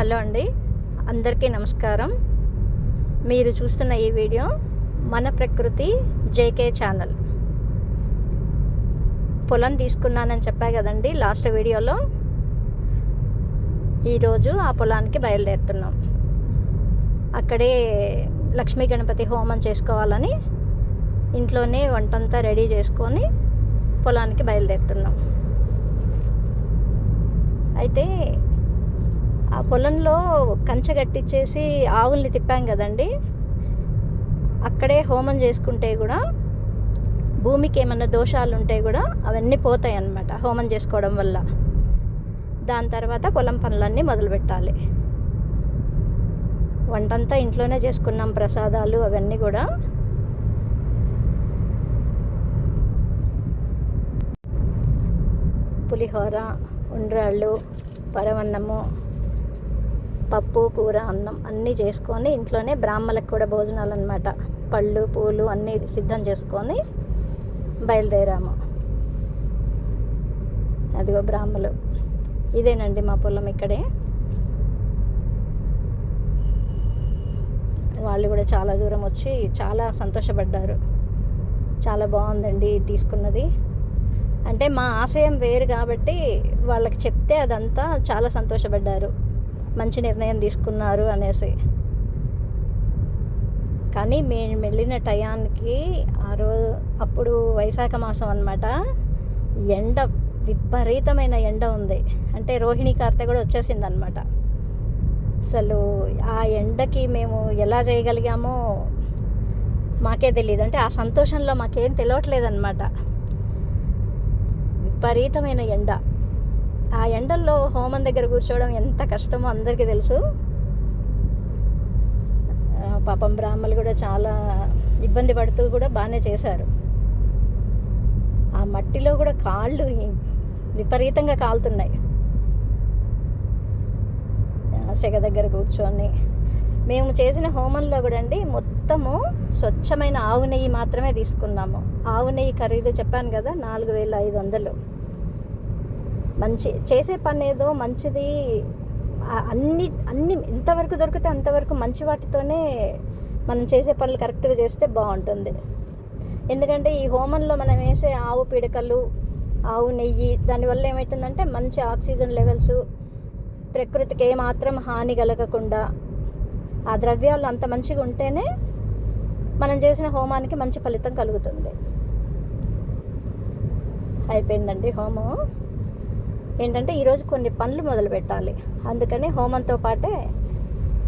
Hello అండి, అందరికీ నమస్కారం. మీరు చూస్తున్న ఈ వీడియో మన ప్రకృతి జేకే ఛానల్. పొలం తీసుకున్నానని చెప్పా కదండి లాస్ట్ వీడియోలో. ఈరోజు ఆ పొలానికి బయలుదేరుతున్నాం. అక్కడే లక్ష్మీ గణపతి హోమం చేసుకోవాలని ఇంట్లోనే వంటంతా రెడీ చేసుకొని పొలానికి బయలుదేరుతున్నాం. అయితే ఆ పొలంలో కంచె కట్టించేసి ఆవుల్ని తిప్పాం కదండి. అక్కడే హోమం చేసుకుంటే కూడా భూమికి ఏమన్నా దోషాలు ఉంటే కూడా అవన్నీ పోతాయి అన్నమాట హోమం చేసుకోవడం వల్ల. దాని తర్వాత పొలం పనులన్నీ మొదలు పెట్టాలి. వంటంతా ఇంట్లోనే చేసుకున్నాం, ప్రసాదాలు అవన్నీ కూడా. పులిహోర, ఉండ్రాళ్ళు, పరవన్నము, పప్పు, కూర, అన్నం అన్నీ చేసుకొని ఇంట్లోనే బ్రాహ్మలకు కూడా భోజనాలు అన్నమాట. పళ్ళు, పూలు అన్నీ సిద్ధం చేసుకొని బయలుదేరాము. అదిగో బ్రాహ్మలు. ఇదేనండి మా పొలం ఇక్కడే. వాళ్ళు కూడా చాలా దూరం వచ్చి చాలా సంతోషపడ్డారు. చాలా బాగుందండి తీసుకున్నది. అంటే మా ఆశయం వేరు కాబట్టి వాళ్ళకి చెప్తే అదంతా చాలా సంతోషపడ్డారు. మంచి నిర్ణయం తీసుకున్నారు అనేసి. కానీ మేము వెళ్ళిన టయానికి అప్పుడు వైశాఖ మాసం అన్నమాట. ఎండ, విపరీతమైన ఎండ ఉంది. అంటే రోహిణి కార్తె కూడా వచ్చేసింది అన్నమాట. అసలు ఆ ఎండకి మేము ఎలా చేయగలిగామో మాకే తెలియదు. అంటే ఆ సంతోషంలో మాకేం తెలియట్లేదు అన్నమాట. విపరీతమైన ఎండ. ఆ ఎండల్లో హోమం దగ్గర కూర్చోవడం ఎంత కష్టమో అందరికీ తెలుసు. పాపం బ్రాహ్మలు కూడా చాలా ఇబ్బంది పడుతూ కూడా బాగానే చేశారు. ఆ మట్టిలో కూడా కాళ్ళు విపరీతంగా కాలుతున్నాయి. సెగ దగ్గర కూర్చొని మేము చేసిన హోమంలో కూడా అండి మొత్తము స్వచ్ఛమైన ఆవు నెయ్యి మాత్రమే తీసుకున్నాము. ఆవు నెయ్యి ఖరీదు చెప్పాను కదా, 4,500. మంచి చేసే పని ఏదో మంచిది. అన్ని ఎంతవరకు దొరికితే అంతవరకు మంచి వాటితోనే మనం చేసే పనులు కరెక్ట్గా చేస్తే బాగుంటుంది. ఎందుకంటే ఈ హోమంలో మనం వేసే ఆవు పిడకలు, ఆవు నెయ్యి, దానివల్ల ఏమవుతుందంటే మంచి ఆక్సిజన్ లెవెల్స్, ప్రకృతికి ఏమాత్రం హాని కలగకుండా ఆ ద్రవ్యాలు అంత మంచిగా ఉంటేనే మనం చేసిన హోమానికి మంచి ఫలితం కలుగుతుంది. అయిపోయిందండి హోమం. ఏంటంటే ఈరోజు కొన్ని పనులు మొదలు పెట్టాలి. అందుకని హోమంతో పాటే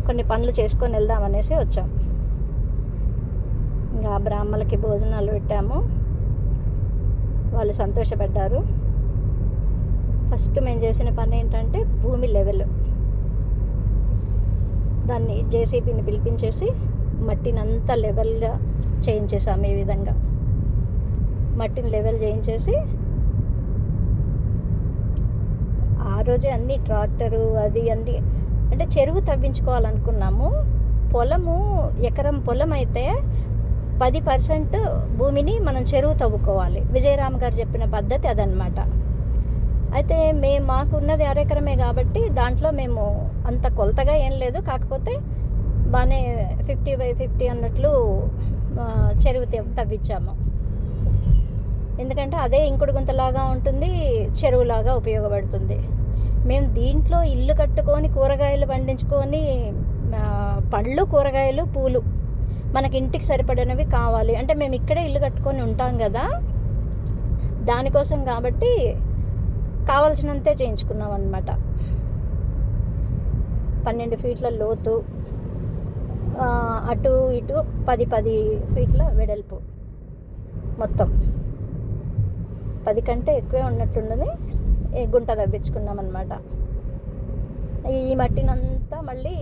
కొన్ని పనులు చేసుకొని వెళ్దామనేసి వచ్చాం. ఇంకా బ్రాహ్మలకి భోజనాలు పెట్టాము. వాళ్ళు సంతోషపడ్డారు. ఫస్ట్ మేము చేసిన పని ఏంటంటే భూమి లెవెల్. దాన్ని జేసీబీని పిలిపించేసి మట్టిని అంతా లెవెల్గా చేయించేసాము. ఈ విధంగా మట్టిని లెవెల్ చేయించేసి ఆ రోజే అన్ని ట్రాక్టరు అది అన్ని, అంటే చెరువు తవ్వించుకోవాలనుకున్నాము. పొలము ఎకరం పొలం అయితే 10% భూమిని మనం చెరువు తవ్వుకోవాలి. విజయరామ్ గారు చెప్పిన పద్ధతి అదనమాట. అయితే మాకున్నది అరెకరమే కాబట్టి దాంట్లో మేము అంత కొలతగా ఏం లేదు. కాకపోతే బాగానే 50/50 అన్నట్లు చెరువు తవ్వించాము. ఎందుకంటే అదే ఇంకుడు గుంతలాగా ఉంటుంది, చెరువులాగా ఉపయోగపడుతుంది. మేము దీంట్లో ఇల్లు కట్టుకొని కూరగాయలు పండించుకొని పళ్ళు, కూరగాయలు, పూలు మనకి ఇంటికి సరిపడినవి కావాలి. అంటే మేము ఇక్కడే ఇల్లు కట్టుకొని ఉంటాం కదా, దానికోసం కాబట్టి కావాల్సినంతే చేయించుకున్నాం అన్నమాట. 12 ఫీట్ల లోతు, అటు ఇటు 10 ఫీట్ల వెడల్పు, మొత్తం 10 కంటే ఎక్కువే ఉన్నట్టున్నది. గుంట తవ్వించుకున్నాం అన్నమాట. ఈ మట్టినంతా మళ్ళీ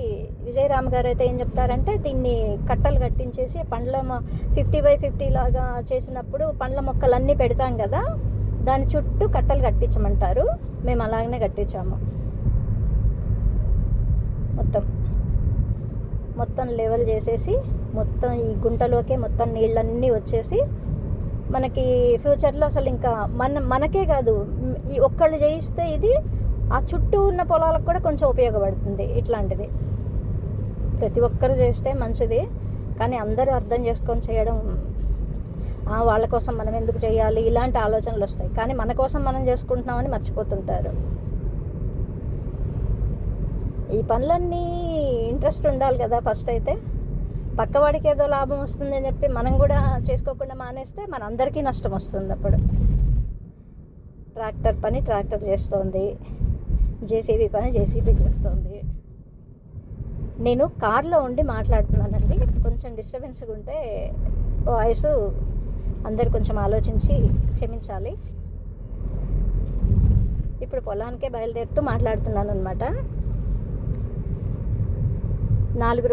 విజయరామ్ గారు అయితే ఏం చెప్తారంటే దీన్ని కట్టలు కట్టించేసి పండ్ల 50/50 లాగా చేసినప్పుడు పండ్ల మొక్కలన్నీ పెడతాం కదా, దాని చుట్టూ కట్టలు కట్టించమంటారు. మేము అలాగనే కట్టించాము. మొత్తం లెవెల్ చేసేసి మొత్తం ఈ గుంటలోకే మొత్తం నీళ్ళన్నీ వచ్చేసి మనకి ఫ్యూచర్లో అసలు ఇంకా మనకే కాదు, ఈ ఒక్కళ్ళు చేయిస్తే ఇది ఆ చుట్టూ ఉన్న పొలాలకు కూడా కొంచెం ఉపయోగపడుతుంది ఇట్లాంటిది. ప్రతి ఒక్కరు చేస్తే మంచిది, కానీ అందరూ అర్థం చేసుకొని చేయడం, వాళ్ళ కోసం మనం ఎందుకు చేయాలి ఇలాంటి ఆలోచనలు వస్తాయి. కానీ మన కోసం మనం చేసుకుంటున్నామని మర్చిపోతుంటారు. ఈ పనులన్నీ ఇంట్రెస్ట్ ఉండాలి కదా ఫస్ట్ అయితే. పక్కవాడికి ఏదో లాభం వస్తుంది అని చెప్పి మనం కూడా చేసుకోకుండా మానేస్తే మన అందరికీ నష్టం వస్తుంది. అప్పుడు ట్రాక్టర్ పని ట్రాక్టర్ చేస్తుంది, జేసీబీ పని జేసీబీ చేస్తుంది. నేను కార్లో ఉండి మాట్లాడుతున్నానండి, కొంచెం డిస్టర్బెన్స్గా ఉంటే వాయిస్ అందరు కొంచెం ఆలోచించి క్షమించాలి. ఇప్పుడు పొలానికే బయలుదేరుతూ మాట్లాడుతున్నాను అనమాట. 4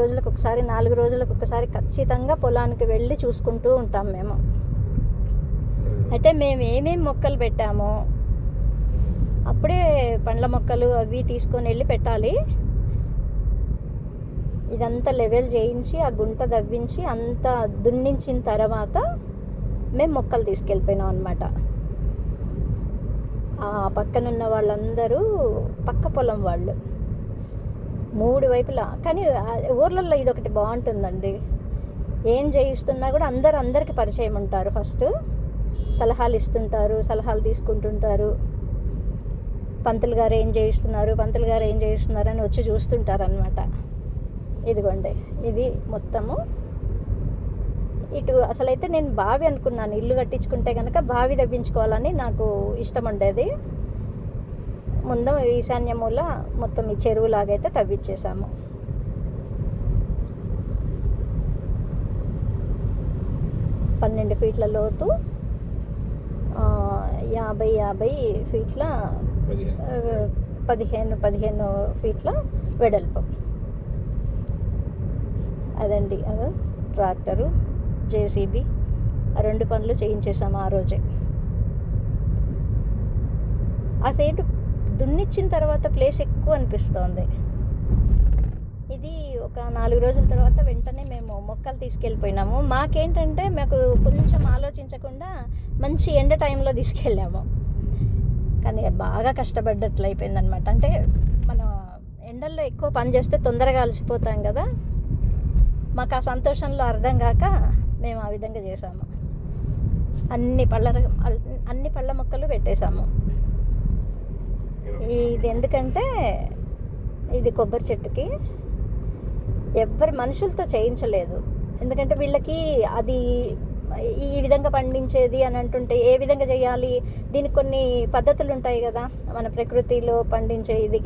రోజులకు ఒకసారి ఖచ్చితంగా పొలానికి వెళ్ళి చూసుకుంటూ ఉంటాం మేము. అయితే మేము ఏమేమి మొక్కలు పెట్టామో అప్పుడే పండ్ల మొక్కలు అవి తీసుకొని వెళ్ళి పెట్టాలి. ఇదంతా లెవెల్ చేయించి ఆ గుంట దవ్వించి అంతా దున్నించిన తర్వాత మేము మొక్కలు తీసుకెళ్ళిపోయినాం అనమాట. ఆ పక్కనున్న వాళ్ళందరూ పక్క పొలం వాళ్ళు 3 వైపులా. కానీ ఊర్లలో ఇదొకటి బాగుంటుందండి, ఏం చేయిస్తున్నా కూడా అందరికి పరిచయం ఉంటారు. ఫస్ట్ సలహాలు ఇస్తుంటారు, సలహాలు తీసుకుంటుంటారు. పంతులు గారు ఏం చేయిస్తున్నారు అని వచ్చి చూస్తుంటారు అనమాట. ఇదిగోండి, ఇది మొత్తము ఇటు. అసలైతే నేను బావి అనుకున్నాను, ఇల్లు కట్టించుకుంటే కనుక బావి తవ్వించుకోవాలని నాకు ఇష్టం ఉండేది. ముందు ఈశాన్య మూల మొత్తం ఈ చెరువులాగైతే తవ్విచ్చేసాము. పన్నెండు ఫీట్ల లోతు, 50 ఫీట్ల 15 ఫీట్ల వెడల్పు. అదండి, అదో ట్రాక్టరు, జేసీబీ, ఆ 2 పనులు చేయించేసాము ఆ రోజే. ఆ సైడ్ దున్నిచ్చిన తర్వాత ప్లేస్ ఎక్కువ అనిపిస్తోంది. ఇది ఒక 4 రోజుల తర్వాత వెంటనే మేము మొక్కలు తీసుకెళ్ళిపోయినాము. మాకేంటంటే మాకు కొంచెం ఆలోచించకుండా మంచి ఎండ టైంలో తీసుకెళ్ళాము, కానీ బాగా కష్టపడ్డట్లు అయిపోయిందనమాట. అంటే మనం ఎండల్లో ఎక్కువ పని చేస్తే తొందరగా అలసిపోతాం కదా, మాకు ఆ సంతోషంలో అర్థం కాక మేము ఆ విధంగా చేసాము. అన్ని పళ్ళ మొక్కలు పెట్టేశాము. ఇది ఎందుకంటే ఇది కొబ్బరి చెట్టుకి ఎవ్వరి మనుషులతో చేయించలేదు. ఎందుకంటే వీళ్ళకి అది ఈ విధంగా పండించేది అని అంటుంటే ఏ విధంగా చేయాలి, దీనికి కొన్ని పద్ధతులు ఉంటాయి కదా మన ప్రకృతిలో పండించే. ఇది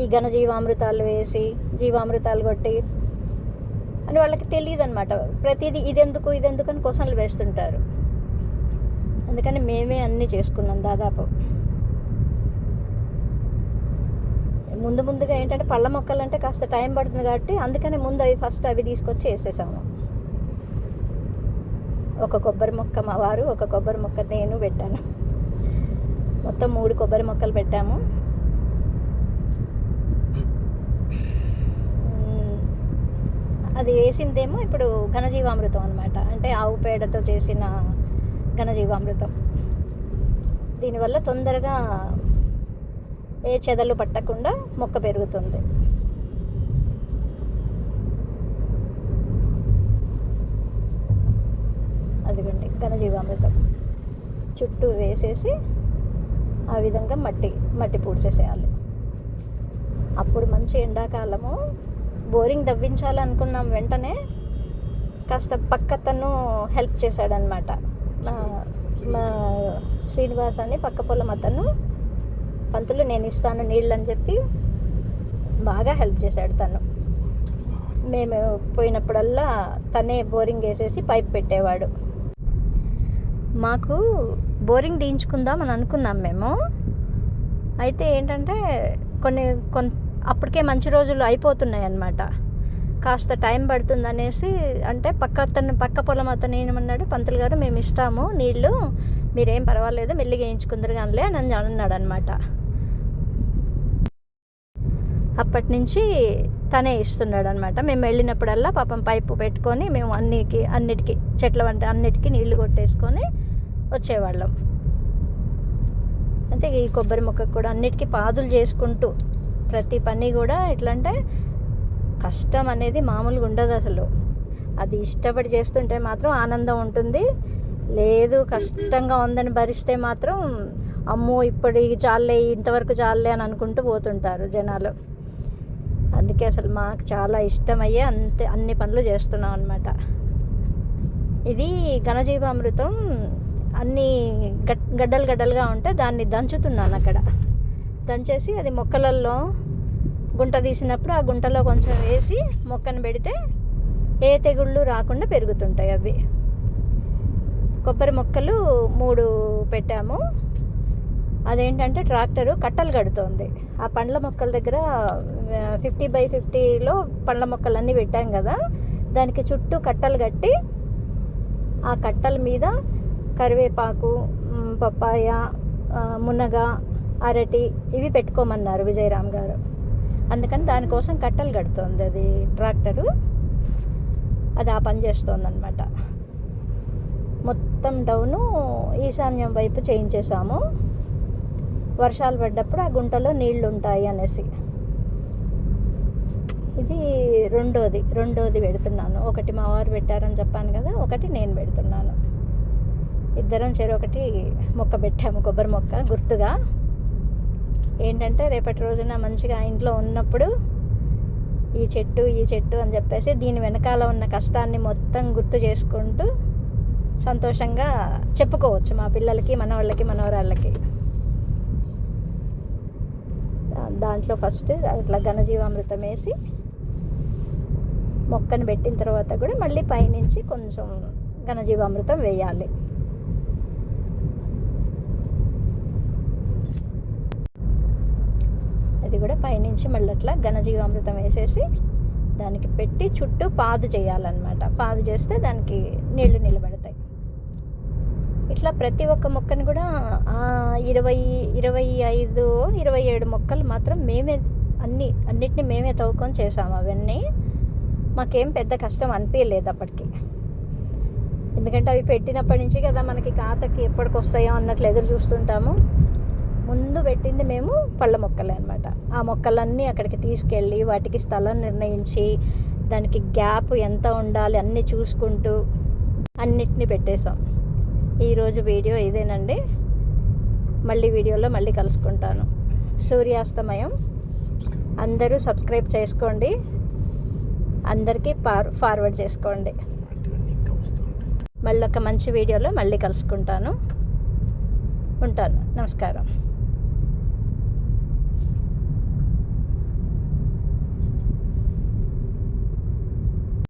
ఈ ఘనజీవామృతాలు వేసి జీవామృతాలు కొట్టి అని వాళ్ళకి తెలియదు అనమాట. ప్రతిదీ ఇదెందుకు అని క్వశ్చన్లు వేస్తుంటారు. అందుకని మేమే అన్నీ చేసుకున్నాం దాదాపు. ముందుగా ఏంటంటే పళ్ళ మొక్కలు అంటే కాస్త టైం పడుతుంది కాబట్టి అందుకని ముందు అవి తీసుకొచ్చి వేసేసాము. ఒక కొబ్బరి మొక్క మా వారు, ఒక కొబ్బరి మొక్క నేను పెట్టాను. మొత్తం 3 కొబ్బరి మొక్కలు పెట్టాము. అది వేసిందేమో ఇప్పుడు ఘనజీవామృతం అనమాట, అంటే ఆవు పేడతో చేసిన ఘనజీవామృతం. దీనివల్ల తొందరగా ఏ చెదలు పట్టకుండా మొక్క పెరుగుతుంది. అదిగోండి ఘనజీవామృతం చుట్టూ వేసేసి ఆ విధంగా మట్టి పూడ్చేసేయాలి. అప్పుడు మంచి ఎండాకాలము బోరింగ్ తవ్వించాలనుకున్నాం. వెంటనే కాస్త పక్కతను హెల్ప్ చేశాడనమాట. మా శ్రీనివాస్ అని పక్క పొలం అతను, పంతులు నేను ఇస్తాను నీళ్ళు అని చెప్పి బాగా హెల్ప్ చేశాడు తను. మేము పోయినప్పుడల్లా తనే బోరింగ్ వేసేసి పైప్ పెట్టేవాడు. మాకు బోరింగ్ తీయించుకుందాం అని అనుకున్నాం మేము. అయితే ఏంటంటే అప్పటికే మంచి రోజులు అయిపోతున్నాయి అన్నమాట. కాస్త టైం పడుతుంది అనేసి, అంటే పక్క పొలం అతను ఏమన్నాడు, పంతులు గారు మేము ఇస్తాము నీళ్ళు, మీరేం పర్వాలేదు మెల్లిగా వేయించుకుందరు కానిలే అని అన్నాడు అనమాట. అప్పటి నుంచి తనే ఇస్తున్నాడు అనమాట. మేము వెళ్ళినప్పుడల్లా పాపం పైపు పెట్టుకొని మేము అన్నిటికీ చెట్ల వంట అన్నిటికీ నీళ్లు కొట్టేసుకొని వచ్చేవాళ్ళం. అంటే ఈ కొబ్బరి మొక్కకు కూడా అన్నిటికీ పాదులు చేసుకుంటూ ప్రతి పని కూడా ఎట్లా అంటే కష్టం అనేది మామూలుగా ఉండదు అసలు. అది ఇష్టపడి చేస్తుంటే మాత్రం ఆనందం ఉంటుంది. లేదు కష్టంగా ఉందని భరిస్తే మాత్రం అమ్మో ఇప్పటికి చాలే, ఇంతవరకు చాలే అని అనుకుంటూ పోతుంటారు జనాలు. అందుకే అసలు మాకు చాలా ఇష్టమయ్యే అన్ని పనులు చేస్తున్నాం అనమాట. ఇది ఘనజీవామృతం అన్నీ గడ్డలు గడ్డలుగా ఉంటే దాన్ని దంచుతున్నాను అక్కడ. దంచేసి అది మొక్కలలో గుంట తీసినప్పుడు ఆ గుంటలో కొంచెం వేసి మొక్కను పెడితే ఏ తెగుళ్ళు రాకుండా పెరుగుతుంటాయి అవి. కొబ్బరి మొక్కలు 3 పెట్టాము. అదేంటంటే ట్రాక్టరు కట్టలు కడుతోంది. ఆ పండ్ల మొక్కల దగ్గర 50x50లో పండ్ల మొక్కలన్నీ పెట్టాం కదా, దానికి చుట్టూ కట్టలు కట్టి ఆ కట్టల మీద కరివేపాకు, పప్పాయ, మునగ, అరటి ఇవి పెట్టుకోమన్నారు విజయరామ్ గారు. అందుకని దానికోసం కట్టలు కడుతోంది అది ట్రాక్టరు. అది ఆ పని చేస్తోంది అనమాట. మొత్తం డౌను ఈశాన్యం వైపు చేయించేసాము. వర్షాలు పడ్డప్పుడు ఆ గుంటలో నీళ్లు ఉంటాయి అనేసి. ఇది రెండోది పెడుతున్నాను. ఒకటి మా వారు పెట్టారని చెప్పాను కదా, ఒకటి నేను పెడుతున్నాను. ఇద్దరం చెరొకటి మొక్క పెట్టాము, కొబ్బరి మొక్క గుర్తుగా. ఏంటంటే రేపటి రోజున మంచిగా ఇంట్లో ఉన్నప్పుడు ఈ చెట్టు అని చెప్పేసి దీని వెనకాల ఉన్న కష్టాన్ని మొత్తం గుర్తు చేసుకుంటూ సంతోషంగా చెప్పుకోవచ్చు మా పిల్లలకి, మనవాళ్ళకి, మనవరాళ్ళకి. దాంట్లో ఫస్ట్ అట్లా ఘనజీవామృతం వేసి మొక్కను పెట్టిన తర్వాత కూడా మళ్ళీ పైనుంచి కొంచెం ఘనజీవామృతం వేయాలి. అది కూడా పైనుంచి మళ్ళీ అట్లా ఘనజీవామృతం వేసేసి దానికి పెట్టి చుట్టూ పాదు చేయాలన్నమాట. పాదు చేస్తే దానికి నీళ్లు నిలబడతాయి. ఇట్లా ప్రతి ఒక్క మొక్కని కూడా 25, 27 మొక్కలు మాత్రం మేమే అన్నిటిని మేమే తవ్వుకొని చేసాము. అవన్నీ మాకేం పెద్ద కష్టం అనిపించలేదు అప్పటికి. ఎందుకంటే అవి పెట్టినప్పటి నుంచి కదా మనకి ఖాతాకి ఎప్పటికి వస్తాయో అన్నట్లు ఎదురు చూస్తుంటాము. ముందు పెట్టింది మేము పళ్ళ మొక్కలే అనమాట. ఆ మొక్కలన్నీ అక్కడికి తీసుకెళ్ళి వాటికి స్థలం నిర్ణయించి దానికి గ్యాప్ ఎంత ఉండాలి అన్నీ చూసుకుంటూ అన్నిటినీ పెట్టేశాం. ఈరోజు వీడియో ఇదేనండి. మళ్ళీ వీడియోలో మళ్ళీ కలుసుకుంటాను. సూర్యాస్తమయం. అందరూ సబ్స్క్రైబ్ చేసుకోండి, అందరికీ ఫార్వర్డ్ చేసుకోండి. మళ్ళీ ఒక మంచి వీడియోలో మళ్ళీ కలుసుకుంటాను. ఉంటాను. నమస్కారం.